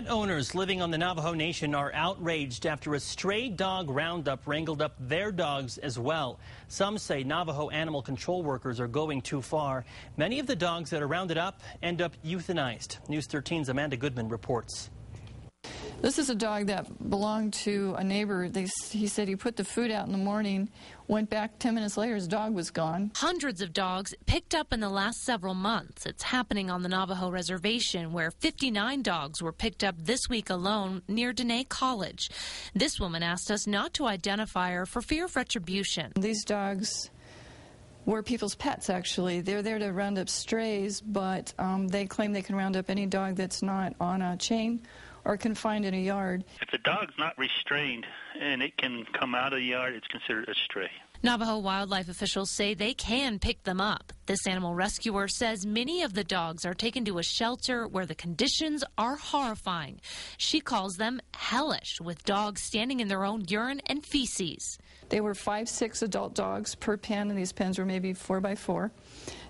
Pet owners living on the Navajo Nation are outraged after a stray dog roundup wrangled up their dogs as well. Some say Navajo animal control workers are going too far. Many of the dogs that are rounded up end up euthanized. News 13's Amanda Goodman reports. This is a dog that belonged to a neighbor. He said he put the food out in the morning, went back 10 minutes later, his dog was gone. Hundreds of dogs picked up in the last several months. It's happening on the Navajo Reservation, where 59 dogs were picked up this week alone near Dene College. This woman asked us not to identify her for fear of retribution. These dogs were people's pets, actually. They're there to round up strays, but they claim they can round up any dog that's not on a chain or confined in a yard. If the dog's not restrained and it can come out of the yard, it's considered a stray. Navajo wildlife officials say they can pick them up. This animal rescuer says many of the dogs are taken to a shelter where the conditions are horrifying. She calls them hellish, with dogs standing in their own urine and feces. They were 5-6 adult dogs per pen, and these pens were maybe 4x4.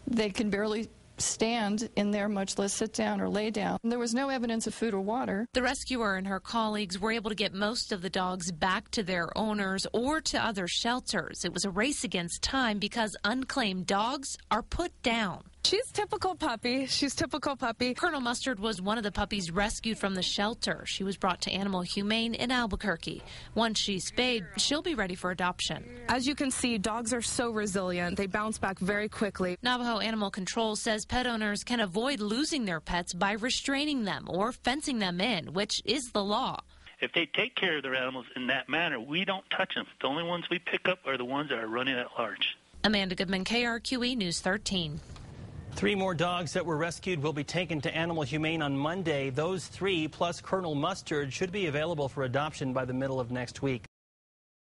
They can barely stand in there, much less sit down or lay down. There was no evidence of food or water. The rescuer and her colleagues were able to get most of the dogs back to their owners or to other shelters. It was a race against time because unclaimed dogs are put down. She's typical puppy. Colonel Mustard was one of the puppies rescued from the shelter. She was brought to Animal Humane in Albuquerque. Once she's spayed, she'll be ready for adoption. As you can see, dogs are so resilient. They bounce back very quickly. Navajo Animal Control says pet owners can avoid losing their pets by restraining them or fencing them in, which is the law. If they take care of their animals in that manner, we don't touch them. The only ones we pick up are the ones that are running at large. Amanda Goodman, KRQE News 13. 3 more dogs that were rescued will be taken to Animal Humane on Monday. Those 3, plus Colonel Mustard, should be available for adoption by the middle of next week.